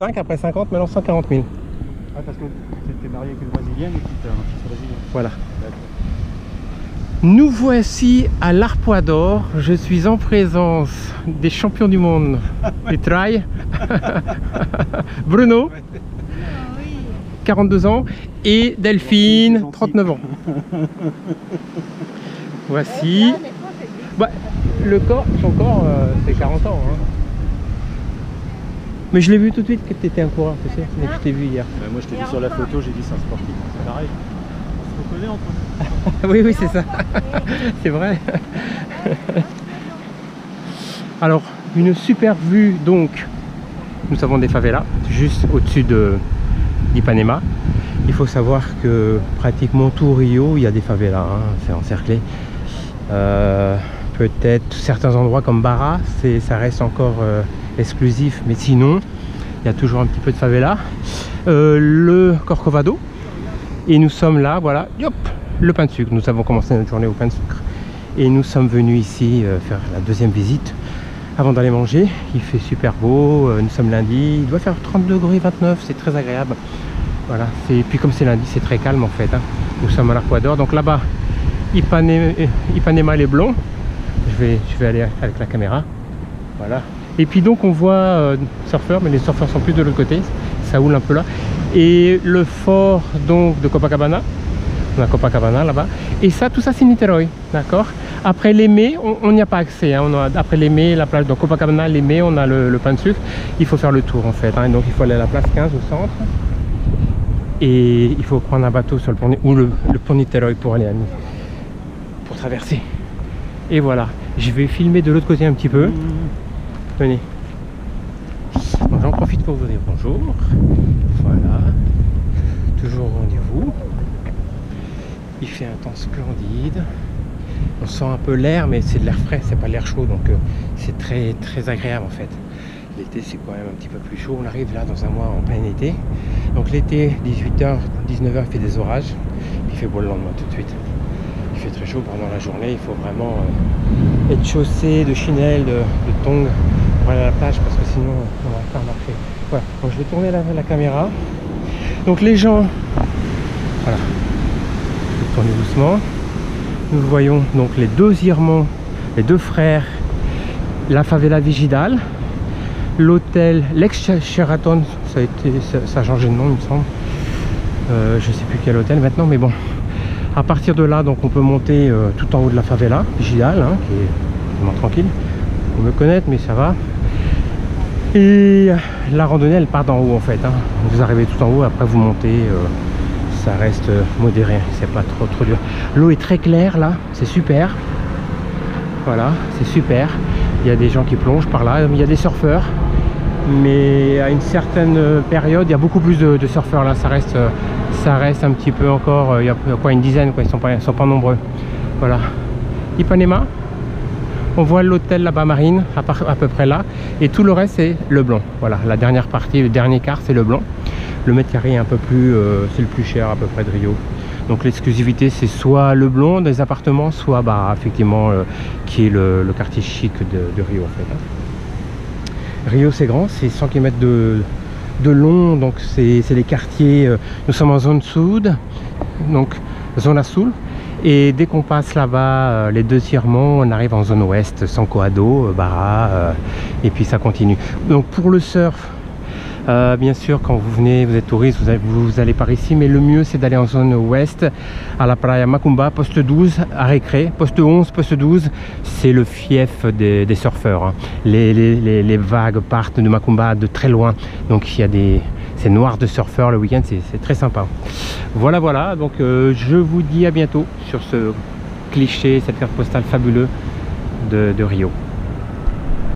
5 après 50, maintenant 140 000. Ah, parce que tu étais marié avec une brésilienne et puis tu as un fils brésilien. Voilà. Nous voici à l'Arpoador. Je suis en présence des champions du monde du trail. Bruno, 42 ans, et Delphine, 39 ans. Voici. Bah, son corps, c'est 40 ans. Hein. Mais je l'ai vu tout de suite que tu étais un coureur, tu sais, je t'ai vu hier. Moi je t'ai vu sur la photo, j'ai dit c'est un sportif, c'est pareil. On se reconnaît entre nous. Oui, oui, c'est ça. C'est vrai. Alors, une super vue, donc, nous avons des favelas, juste au-dessus d'Ipanema. Il faut savoir que pratiquement tout Rio, il y a des favelas, hein, c'est encerclé. Peut-être certains endroits comme Barra, ça reste encore exclusif, mais sinon, il y a toujours un petit peu de favela. Le Corcovado. Et nous sommes là, voilà, hop, le pain de sucre. Nous avons commencé notre journée au pain de sucre. Et nous sommes venus ici faire la deuxième visite avant d'aller manger. Il fait super beau, nous sommes lundi, il doit faire 30 degrés 29, c'est très agréable. Voilà, et puis comme c'est lundi, c'est très calme en fait. Hein. Nous sommes à l'Arpoador, donc là-bas, Ipanema les Blonds. Je vais aller avec la caméra. Voilà. Et puis donc on voit surfeurs, mais les surfeurs sont plus de l'autre côté. Ça houle un peu là. Et le fort donc de Copacabana. On a Copacabana là-bas. Et ça, tout ça c'est Niterói. D'accord. Après l'Emé, on n'y a pas accès. Hein. Après l'Emé, la plage de Copacabana, l'Emé, on a le pain de sucre. Il faut faire le tour en fait. Hein. Donc il faut aller à la place 15 au centre. Et il faut prendre un bateau sur le pont, ou le pont Niterói pour aller pour traverser. Et voilà, je vais filmer de l'autre côté un petit peu. Venez. J'en profite pour vous dire bonjour. Voilà. Toujours au rendez-vous. Il fait un temps splendide. On sent un peu l'air, mais c'est de l'air frais, c'est pas l'air chaud, donc c'est très très agréable en fait. L'été c'est quand même un petit peu plus chaud. On arrive là dans un mois en plein été. Donc l'été, 18h, 19h, il fait des orages. Puis il fait beau le lendemain tout de suite. Il fait très chaud pendant la journée, il faut vraiment être chaussé de chinelles, de tongs pour aller à la plage parce que sinon on va faire marcher. Voilà, donc je vais tourner la caméra. Donc les gens, voilà, je vais tourner doucement. Nous voyons donc les deux Irmãos, les deux frères, la favela Vigidal, l'hôtel, l'ex-Sheraton, ça a changé de nom il me semble. Je sais plus quel hôtel maintenant, mais bon. À partir de là, donc on peut monter tout en haut de la favela Vigidal, hein, qui est vraiment tranquille. Vous me connaissez, mais ça va. Et la randonnée, elle part d'en haut en fait. Hein. Vous arrivez tout en haut, après vous montez. Ça reste modéré, c'est pas trop dur. L'eau est très claire là, c'est super. Voilà, c'est super. Il y a des gens qui plongent par là, il y a des surfeurs. Mais à une certaine période, il y a beaucoup plus de surfeurs là. Ça reste un petit peu encore, il y a quoi, une dizaine, quoi. Ils sont pas nombreux. Voilà. Ipanema, on voit l'hôtel là-bas marine, à peu près là. Et tout le reste, c'est le blanc. Voilà, la dernière partie, le dernier quart, c'est le blanc. Le mètre carré est un peu plus, c'est le plus cher à peu près de Rio. Donc l'exclusivité, c'est soit le blond des appartements, soit bah, effectivement qui est le quartier chic de Rio en fait. Hein. Rio c'est grand, c'est 100 km de long, donc c'est les quartiers, nous sommes en zone sud, donc zone azul, et dès qu'on passe là-bas, les deux Irmãos, on arrive en zone ouest, São Coado, Barra, et puis ça continue. Donc pour le surf, bien sûr quand vous venez, vous êtes touriste, vous allez par ici, mais le mieux c'est d'aller en zone ouest, à la playa Macumba, poste 12, à Récré, poste 11, poste 12, c'est le fief des surfeurs. Hein. Les vagues partent de Macumba de très loin, donc il y a c'est noir de surfeurs le week-end, c'est très sympa. Voilà, voilà, donc je vous dis à bientôt sur ce cliché, cette carte postale fabuleuse de Rio.